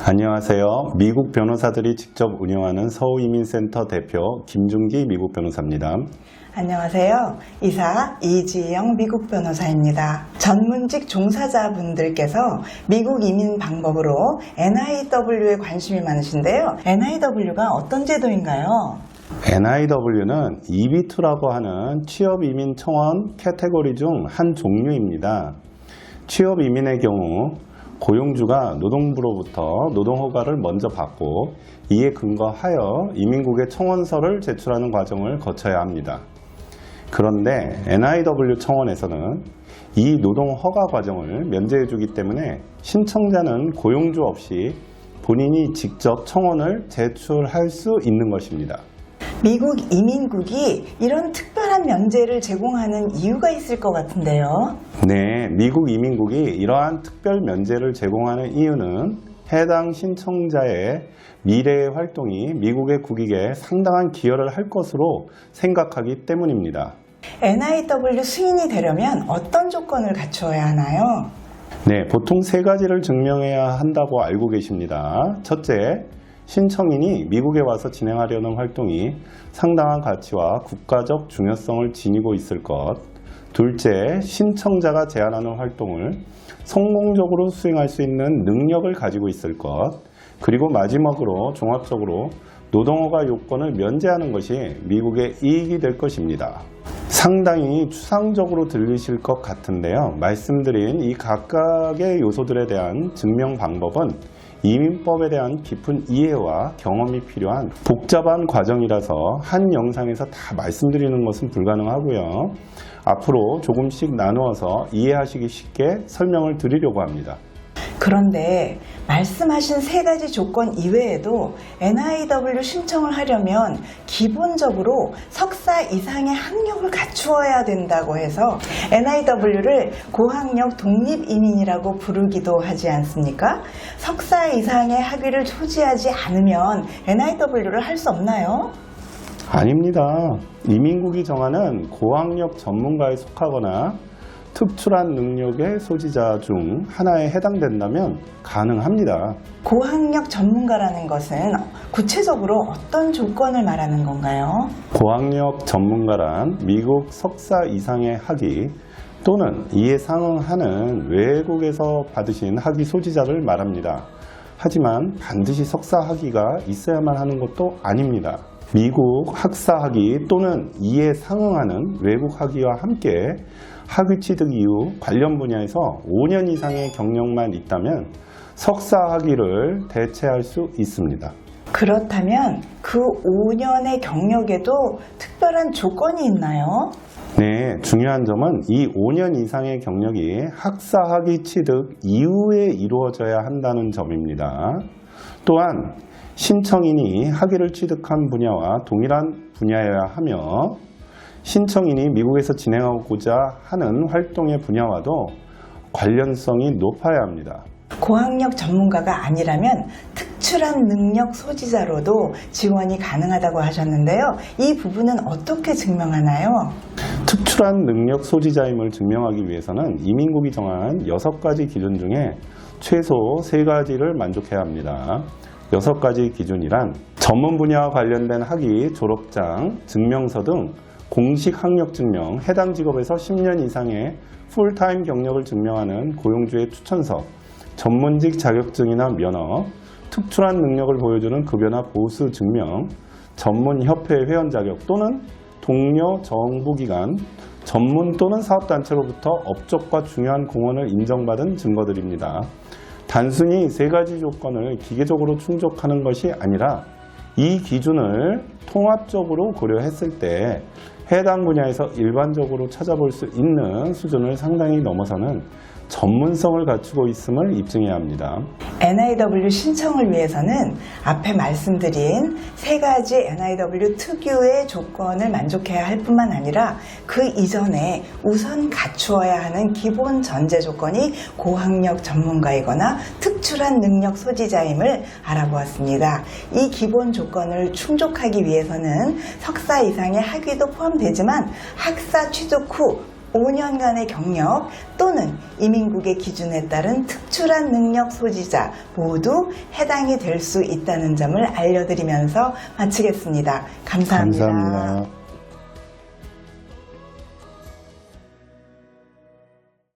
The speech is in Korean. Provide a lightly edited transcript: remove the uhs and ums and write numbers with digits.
안녕하세요. 미국 변호사들이 직접 운영하는 서울이민센터 대표 김준기 미국 변호사입니다. 안녕하세요. 이사 이지영 미국 변호사입니다. 전문직 종사자분들께서 미국 이민 방법으로 NIW에 관심이 많으신데요. NIW가 어떤 제도인가요? NIW는 EB2라고 하는 취업이민 청원 캐테고리 중 한 종류입니다. 취업이민의 경우 고용주가 노동부로부터 노동허가를 먼저 받고 이에 근거하여 이민국에 청원서를 제출하는 과정을 거쳐야 합니다. 그런데 NIW 청원에서는 이 노동허가 과정을 면제해주기 때문에 신청자는 고용주 없이 본인이 직접 청원을 제출할 수 있는 것입니다. 미국 이민국이 이런 특별한 면제를 제공하는 이유가 있을 것 같은데요. 네, 미국 이민국이 이러한 특별 면제를 제공하는 이유는 해당 신청자의 미래의 활동이 미국의 국익에 상당한 기여를 할 것으로 생각하기 때문입니다. NIW 승인이 되려면 어떤 조건을 갖추어야 하나요? 네, 보통 세 가지를 증명해야 한다고 알고 계십니다. 첫째, 신청인이 미국에 와서 진행하려는 활동이 상당한 가치와 국가적 중요성을 지니고 있을 것. 둘째, 신청자가 제안하는 활동을 성공적으로 수행할 수 있는 능력을 가지고 있을 것. 그리고 마지막으로 종합적으로 노동허가 요건을 면제하는 것이 미국의 이익이 될 것입니다. 상당히 추상적으로 들리실 것 같은데요. 말씀드린 이 각각의 요소들에 대한 증명 방법은 이민법에 대한 깊은 이해와 경험이 필요한 복잡한 과정이라서 한 영상에서 다 말씀드리는 것은 불가능하고요. 앞으로 조금씩 나누어서 이해하시기 쉽게 설명을 드리려고 합니다. 그런데 말씀하신 세 가지 조건 이외에도 NIW 신청을 하려면 기본적으로 석사 이상의 학력을 갖추어야 된다고 해서 NIW를 고학력 독립이민이라고 부르기도 하지 않습니까? 석사 이상의 학위를 소지하지 않으면 NIW를 할 수 없나요? 아닙니다. 이민국이 정하는 고학력 전문가에 속하거나 특출한 능력의 소지자 중 하나에 해당된다면 가능합니다. 고학력 전문가라는 것은 구체적으로 어떤 조건을 말하는 건가요? 고학력 전문가란 미국 석사 이상의 학위 또는 이에 상응하는 외국에서 받으신 학위 소지자를 말합니다. 하지만 반드시 석사 학위가 있어야만 하는 것도 아닙니다. 미국 학사 학위 또는 이에 상응하는 외국 학위와 함께 학위 취득 이후 관련 분야에서 5년 이상의 경력만 있다면 석사 학위를 대체할 수 있습니다. 그렇다면 그 5년의 경력에도 특별한 조건이 있나요? 네, 중요한 점은 이 5년 이상의 경력이 학사 학위 취득 이후에 이루어져야 한다는 점입니다. 또한 신청인이 학위를 취득한 분야와 동일한 분야여야 하며 신청인이 미국에서 진행하고자 하는 활동의 분야와도 관련성이 높아야 합니다. 고학력 전문가가 아니라면 특출한 능력 소지자로도 지원이 가능하다고 하셨는데요. 이 부분은 어떻게 증명하나요? 특출한 능력 소지자임을 증명하기 위해서는 이민국이 정한 6가지 기준 중에 최소 3가지를 만족해야 합니다. 6가지 기준이란 전문 분야와 관련된 학위, 졸업장, 증명서 등 공식 학력 증명, 해당 직업에서 10년 이상의 풀타임 경력을 증명하는 고용주의 추천서, 전문직 자격증이나 면허, 특출한 능력을 보여주는 급여나 보수 증명, 전문협회 회원 자격 또는 동료 정부기관, 전문 또는 사업단체로부터 업적과 중요한 공헌을 인정받은 증거들입니다. 단순히 3가지 조건을 기계적으로 충족하는 것이 아니라 이 기준을 통합적으로 고려했을 때 해당 분야에서 일반적으로 찾아볼 수 있는 수준을 상당히 넘어서는 전문성을 갖추고 있음을 입증해야 합니다. NIW 신청을 위해서는 앞에 말씀드린 3가지 NIW 특유의 조건을 만족해야 할 뿐만 아니라 그 이전에 우선 갖추어야 하는 기본 전제 조건이 고학력 전문가이거나 특출한 능력 소지자임을 알아보았습니다. 이 기본 조건을 충족하기 위해서는 석사 이상의 학위도 포함되지만 학사 취득 후 5년간의 경력 또는 이민국의 기준에 따른 특출한 능력 소지자 모두 해당이 될 수 있다는 점을 알려드리면서 마치겠습니다. 감사합니다. 감사합니다.